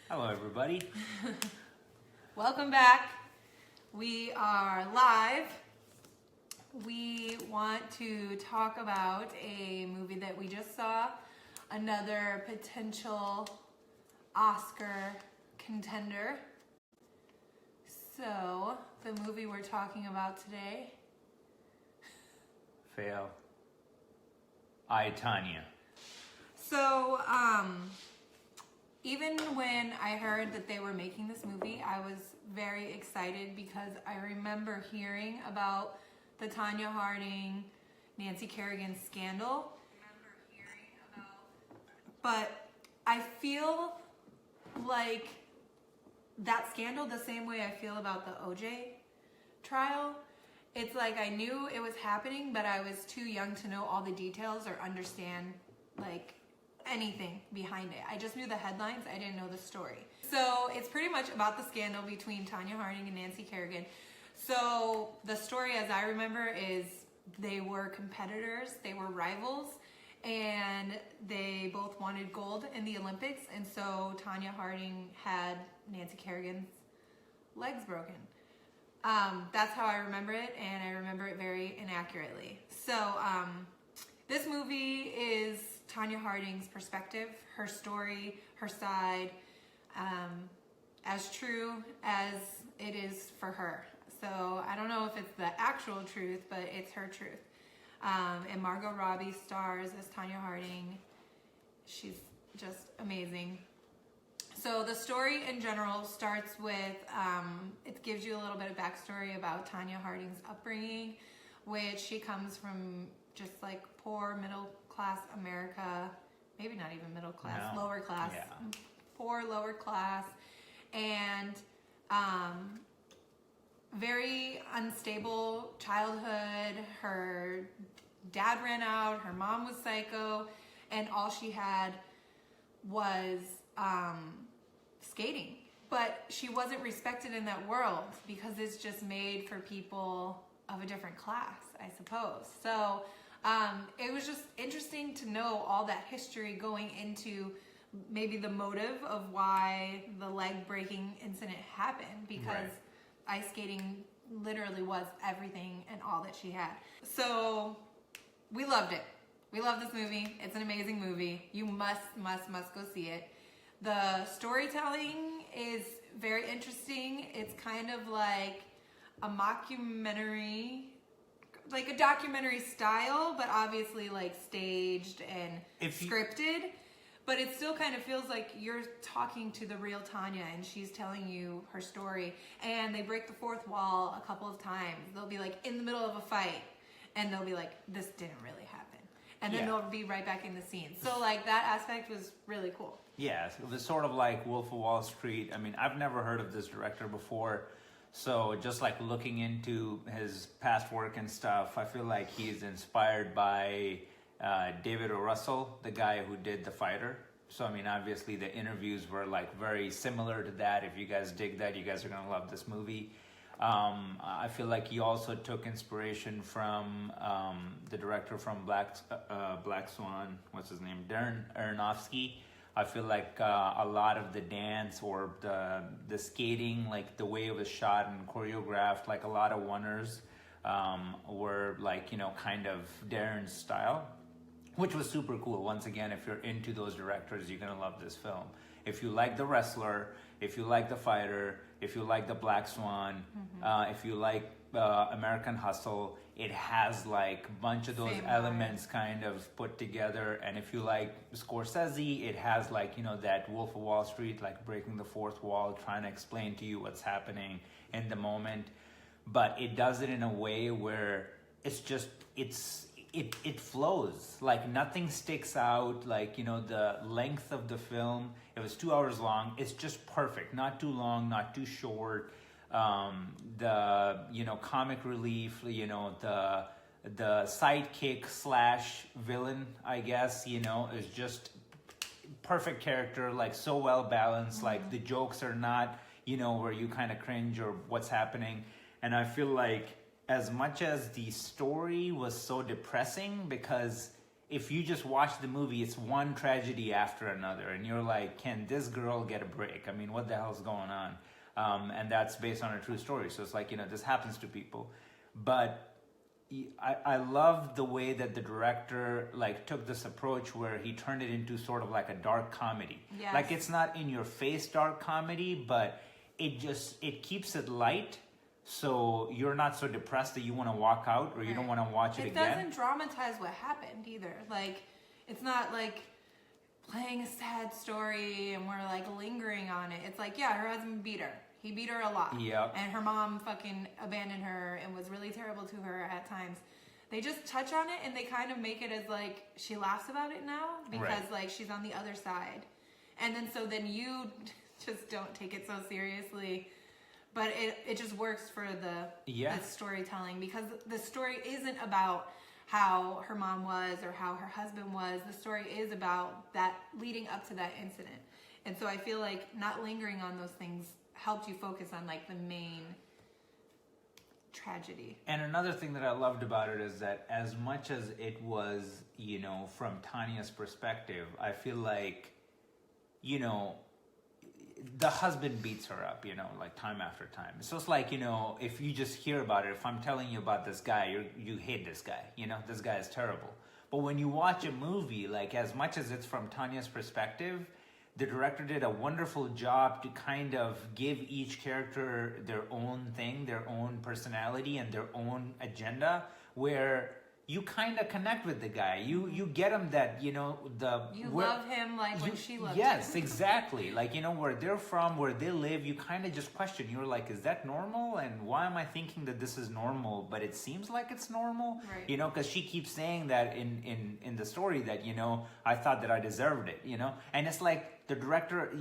Hello, everybody. Welcome back. We are live. We want to talk about a movie that we just saw, another potential Oscar contender. So, the movie we're talking about today. Fail. I, Tonya. So, even when I heard that they were making this movie, I was very excited because I remember hearing about the Tonya Harding, Nancy Kerrigan scandal. But I feel like that scandal the same way I feel about the OJ trial. It's like I knew it was happening, but I was too young to know all the details or understand like anything behind it. I just knew the headlines. I didn't know the story. So it's pretty much about the scandal between Tonya Harding and Nancy Kerrigan. So the story, as I remember, is they were competitors, they were rivals, and they both wanted gold in the Olympics. And so Tonya Harding had Nancy Kerrigan's legs broken. That's how I remember it, and I remember it very inaccurately. So this movie is Tonya Harding's perspective, her story, her side, as true as it is for her. So I don't know if it's the actual truth, but it's her truth. And Margot Robbie stars as Tonya Harding. She's just amazing. So the story in general starts with, it gives you a little bit of backstory about Tonya Harding's upbringing, which she comes from just like poor middle class America, maybe not even middle class, No. lower class, Yeah. poor lower class, and very unstable childhood. Her dad ran out, her mom was psycho, and all she had was skating. But she wasn't respected in that world because it's just made for people of a different class, I suppose. So it was just interesting to know all that history going into maybe the motive of why the leg breaking incident happened, because Right. ice skating literally was everything and all that she had. So we loved it. We love this movie. It's an amazing movie. You must go see it. The storytelling is very interesting. It's kind of like a mockumentary, like a documentary style, but obviously like staged and scripted. But it still kind of feels like you're talking to the real Tonya and she's telling you her story. And they break the fourth wall a couple of times. They'll be like in the middle of a fight and they'll be like, this didn't really happen. And then they'll be right back in the scene. So like that aspect was really cool. Yeah, it was sort of like Wolf of Wall Street. I mean, I've never heard of this director before. So just like looking into his past work and stuff, I feel like he's inspired by David O. Russell, the guy who did The Fighter. So, I mean, obviously the interviews were like very similar to that. If you guys dig that, you guys are going to love this movie. I feel like he also took inspiration from the director from Black Swan, what's his name, Darren Aronofsky. I feel like a lot of the dance or the skating, like the way it was shot and choreographed, like a lot of oneers were like, you know, kind of Darren's style, which was super cool. Once again, if you're into those directors, you're gonna love this film. If you like The Wrestler, if you like The Fighter, if you like The Black Swan, if you like American Hustle, it has like a bunch of those elements kind of put together. And if you like Scorsese, it has like, you know, that Wolf of Wall Street, like breaking the fourth wall, trying to explain to you what's happening in the moment. But it does it in a way where it's just, it flows, like nothing sticks out. Like, you know, the length of the film, it was 2 hours long. It's just perfect, not too long, not too short. The, you know, comic relief, you know, the sidekick slash villain, I guess, you know, is just perfect character, like so well balanced. Like the jokes are not, you know, where you kind of cringe or what's happening. And I feel like as much as the story was so depressing because if you just watch the movie, it's one tragedy after another, and you're like, can this girl get a break? I mean, what the hell's going on? And that's based on a true story, so it's like, this happens to people. But I love the way that the director like took this approach where he turned it into sort of like a dark comedy. Yes. Like, it's not in your face dark comedy, but it keeps it light, so you're not so depressed that you want to walk out or you don't want to watch it again. It doesn't dramatize what happened either. Like, it's not like playing a sad story and we're like lingering on it. It's like, yeah, her husband beat her. He beat her a lot. Yep. And her mom fucking abandoned her and was really terrible to her at times. They just touch on it and they kind of make it as like she laughs about it now because Right. like she's on the other side. And then you just don't take it so seriously. But it just works for the storytelling, because the story isn't about how her mom was or how her husband was. The story is about that leading up to that incident. And so I feel like not lingering on those things helped you focus on like the main tragedy. And another thing that I loved about it is that as much as it was, from Tanya's perspective, I feel like, the husband beats her up, like time after time. So it's like, if you just hear about it, if I'm telling you about this guy, you hate this guy, this guy is terrible. But when you watch a movie, like as much as it's from Tanya's perspective, the director did a wonderful job to kind of give each character their own thing, their own personality, and their own agenda, where you kind of connect with the guy. You get him that, love him like when she loved him. Yes, exactly. Like, where they're from, where they live, you kind of just question. You're like, is that normal? And why am I thinking that this is normal, but it seems like it's normal? Right. Because she keeps saying that in the story that, I thought that I deserved it, And it's like the director,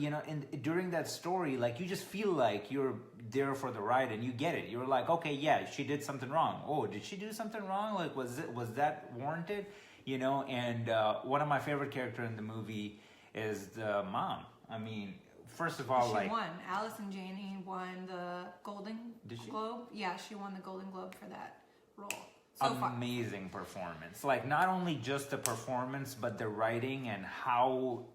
during that story, like you just feel like you're there for the ride and you get it. You're like, okay, yeah, she did something wrong. Oh, did she do something wrong? Like, was that warranted? And one of my favorite characters in the movie is the mom. I mean, first of all, she won. Allison Janney won the Golden Globe. Yeah, she won the Golden Globe for that role. So amazing performance. Like, not only just the performance, but the writing and how,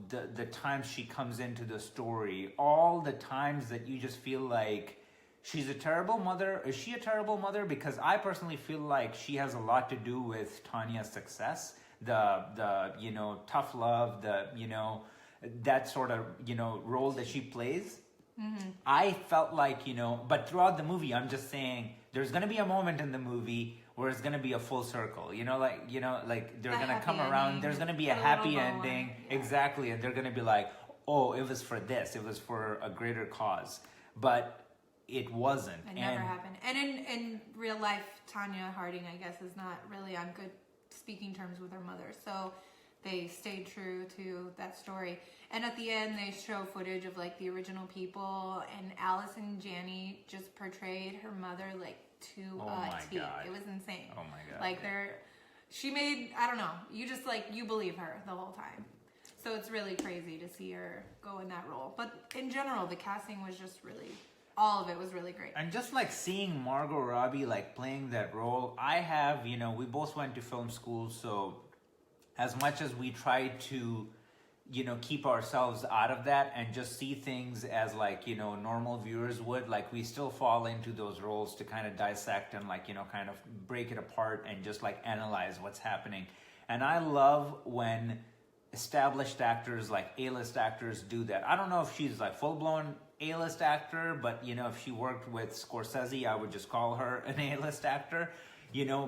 the times she comes into the story, all the times that you just feel like she's a terrible mother. Is she a terrible mother? Because I personally feel like she has a lot to do with Tanya's success. The tough love, that sort of, role that she plays. Mm-hmm. I felt like, but throughout the movie, I'm just saying, there's going to be a moment in the movie where it's going to be a full circle, like they're going to come around. There's going to be a happy ending. Yeah. Exactly. And they're going to be like, oh, it was for this. It was for a greater cause. But it wasn't. It never happened. And in real life, Tonya Harding, I guess, is not really on good speaking terms with her mother. So they stayed true to that story. And at the end, they show footage of like the original people, and Allison Janney just portrayed her mother like to a T. God. It was insane. Oh my God. Like she made, I don't know, you just like, you believe her the whole time. So it's really crazy to see her go in that role. But in general, the casting was just really, all of it was really great. And just like seeing Margot Robbie like playing that role, I have, we both went to film school, so as much as we try to, keep ourselves out of that and just see things as like, normal viewers would, like we still fall into those roles to kind of dissect and like, kind of break it apart and just like analyze what's happening. And I love when established actors, like A-list actors, do that. I don't know if she's like full-blown A-list actor, but if she worked with Scorsese, I would just call her an A-list actor,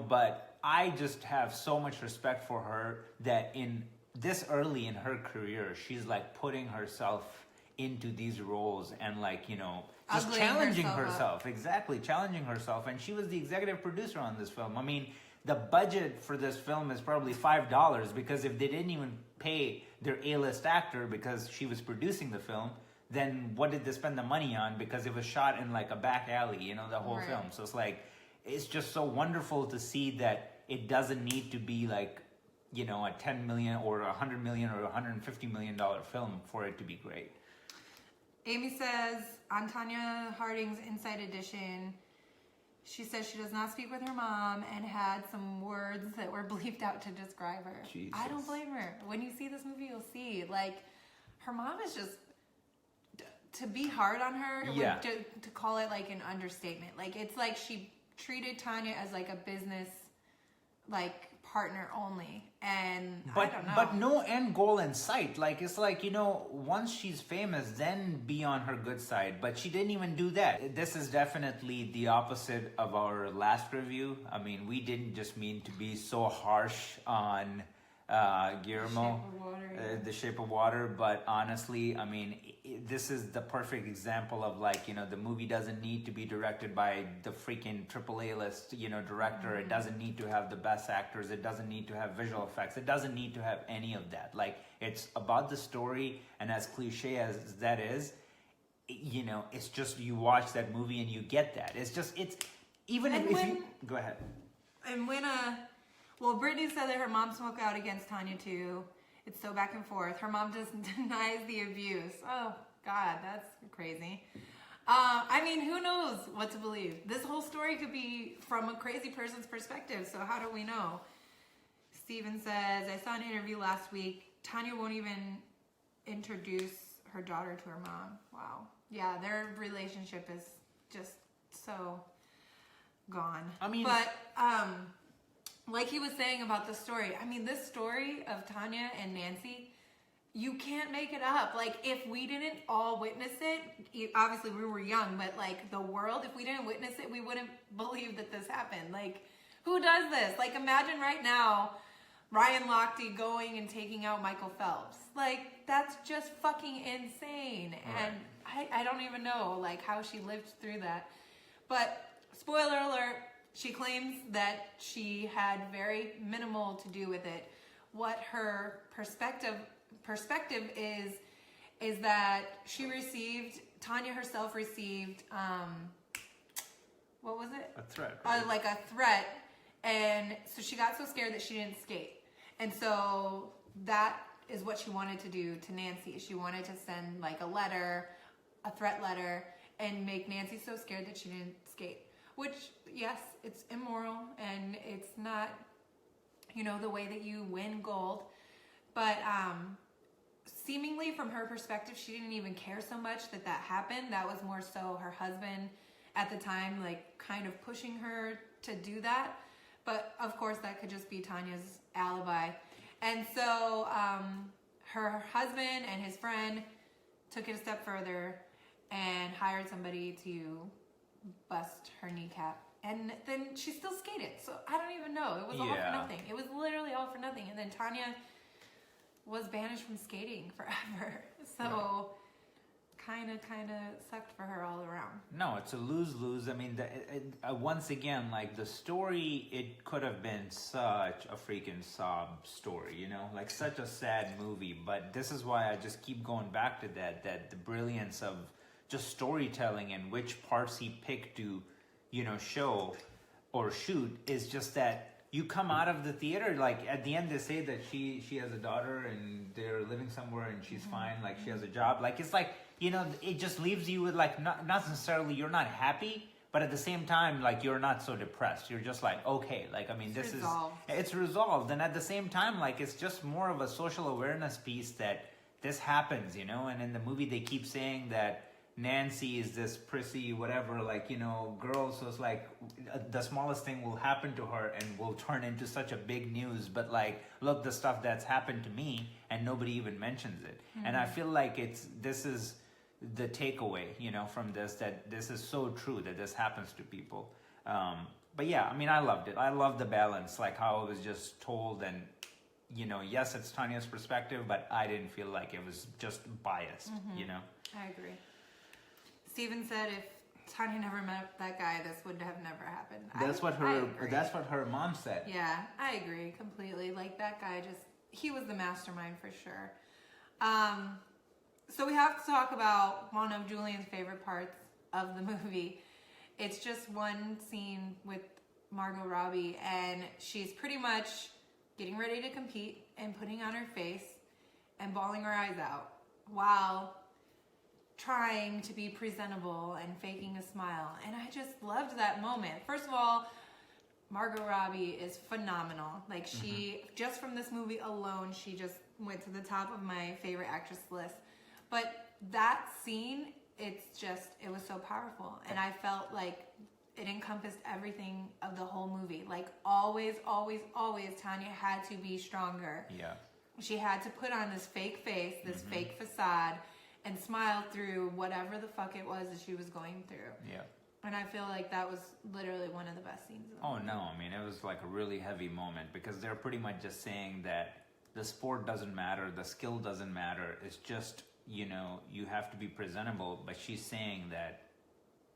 but I just have so much respect for her that in this early in her career, she's like putting herself into these roles and like, just challenging herself. Exactly, challenging herself. And she was the executive producer on this film. I mean, the budget for this film is probably $5, because if they didn't even pay their A-list actor because she was producing the film, then what did they spend the money on? Because it was shot in like a back alley, the whole film. So it's like, it's just so wonderful to see that it doesn't need to be like, a $10 million or $100 million or $150 million film for it to be great. Amy says, on Tonya Harding's Inside Edition, She says she does not speak with her mom and had some words that were bleeped out to describe her. Jesus. I don't blame her. When you see this movie, you'll see. Like, her mom is just... To be hard on her, Yeah. to call it like an understatement. Like, it's like she treated Tonya as like a business, like, partner only. And I don't know. But no end goal in sight. Like, it's like, once she's famous, then be on her good side. But she didn't even do that. This is definitely the opposite of our last review. I mean, we didn't just mean to be so harsh on Guillermo, The Shape of Water, but honestly, I mean, this is the perfect example of, like, the movie doesn't need to be directed by the freaking AAA list, director. Mm-hmm. It doesn't need to have the best actors. It doesn't need to have visual effects. It doesn't need to have any of that. Like, it's about the story, and as cliche as that is, it's just, you watch that movie and you get that. It's just, even if you... Go ahead. And when, well, Brittany said that her mom spoke out against Tonya too. It's so back and forth. Her mom just denies the abuse. Oh, God, that's crazy. I mean, who knows what to believe? This whole story could be from a crazy person's perspective, so how do we know? Steven says, I saw an interview last week. Tonya won't even introduce her daughter to her mom. Wow. Yeah, their relationship is just so gone. I mean... But, like he was saying about the story, I mean, this story of Tonya and Nancy, you can't make it up. Like, if we didn't all witness it, obviously we were young, but like the world, if we didn't witness it, we wouldn't believe that this happened. Like, who does this? Like, imagine right now Ryan Lochte going and taking out Michael Phelps. Like, that's just fucking insane. Right. And I don't even know, like, how she lived through that. But, spoiler alert, she claims that she had very minimal to do with it. What her perspective is that she received, Tonya herself received, what was it? A threat. Right? Like a threat. And so she got so scared that she didn't skate. And so that is what she wanted to do to Nancy. She wanted to send like a letter, a threat letter, and make Nancy so scared that she didn't skate. Which, yes, it's immoral and it's not, the way that you win gold. But seemingly from her perspective, she didn't even care so much that happened. That was more so her husband at the time, like, kind of pushing her to do that. But, of course, that could just be Tonya's alibi. And so her husband and his friend took it a step further and hired somebody to bust her kneecap, and then she still skated. So I don't even know. It was all for nothing. It was literally all for nothing. And then Tonya was banished from skating forever. So kind of sucked for her all around. No, it's a lose-lose. I mean, once again, like, the story, it could have been such a freaking sob story, like such a sad movie. But this is why I just keep going back to that the brilliance of just storytelling and which parts he picked to, show or shoot is just that you come out of the theater, like, at the end they say that she has a daughter and they're living somewhere and she's fine, like, she has a job. Like, it's like, it just leaves you with, like, not necessarily you're not happy, but at the same time, like, you're not so depressed. You're just like, okay, like, I mean, it's resolved. And at the same time, like, it's just more of a social awareness piece that this happens, and in the movie they keep saying that Nancy is this prissy whatever, like, girl, so it's like the smallest thing will happen to her and will turn into such a big news, but, like, look, the stuff that's happened to me and nobody even mentions it. And I feel like this is the takeaway, from this, that this is so true that this happens to people. But yeah, I mean, I loved it. I loved the balance, like how it was just told, and yes, it's Tanya's perspective, but I didn't feel like it was just biased. I agree. Steven said if Tonya never met that guy, this would have never happened. That's what her mom said. Yeah, I agree completely. Like, that guy he was the mastermind for sure. So we have to talk about one of Julian's favorite parts of the movie. It's just one scene with Margot Robbie, and she's pretty much getting ready to compete and putting on her face and bawling her eyes out while trying to be presentable and faking a smile. And I just loved that moment. First of all, Margot Robbie is phenomenal. Like she, just from this movie alone, she just went to the top of my favorite actress list. But that scene, it was so powerful. And I felt like it encompassed everything of the whole movie. Like always, always, always, Tonya had to be stronger. Yeah. She had to put on this fake face, this fake facade, and smile through whatever the fuck it was that she was going through. Yeah. And I feel like that was literally one of the best scenes of the movie. No, I mean, it was like a really heavy moment because they're pretty much just saying that the sport doesn't matter, the skill doesn't matter. It's just, you know, you have to be presentable. But she's saying that,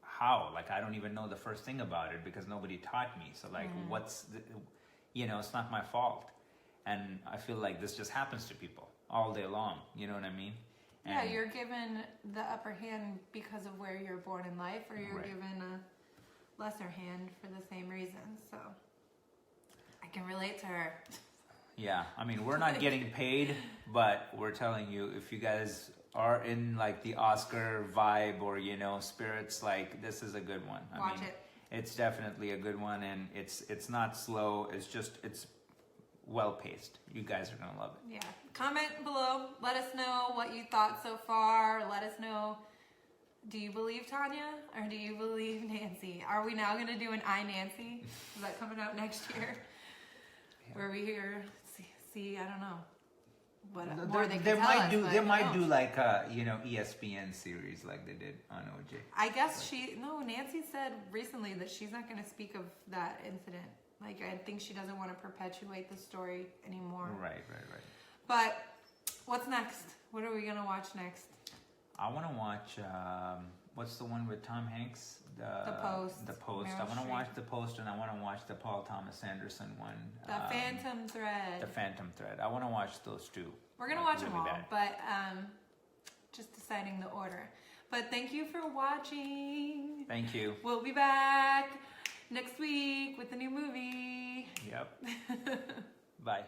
how? Like, I don't even know the first thing about it because nobody taught me. So, like, it's not my fault. And I feel like this just happens to people all day long. You know what I mean? Yeah, you're given the upper hand because of where you're born in life, or you're given a lesser hand for the same reason. So I can relate to her. Yeah, I mean, we're not getting paid, but we're telling you, if you guys are in like the Oscar vibe or, you know, spirits, like this is a good one. Watch it. It's definitely a good one, and it's not slow. It's well paced. You guys are gonna love it. Yeah. Comment below. Let us know what you thought so far. Let us know, do you believe Tonya or do you believe Nancy? Are we now gonna do an I Nancy? Is that coming out next year? Yeah. Where we hear see, I don't know. What more they might do like a ESPN series like they did on OJ. I guess Nancy said recently that she's not gonna speak of that incident. Like, I think she doesn't want to perpetuate the story anymore. Right. But what's next? What are we going to watch next? I want to watch, what's the one with Tom Hanks? The Post. The Post. Meryl I want to Streep. watch The Post, and I want to watch the Paul Thomas Anderson one. The Phantom Thread. The Phantom Thread. I want to watch those two. We're going to watch them all, but just deciding the order. But thank you for watching. Thank you. We'll be back next week with a new movie. Yep. Bye.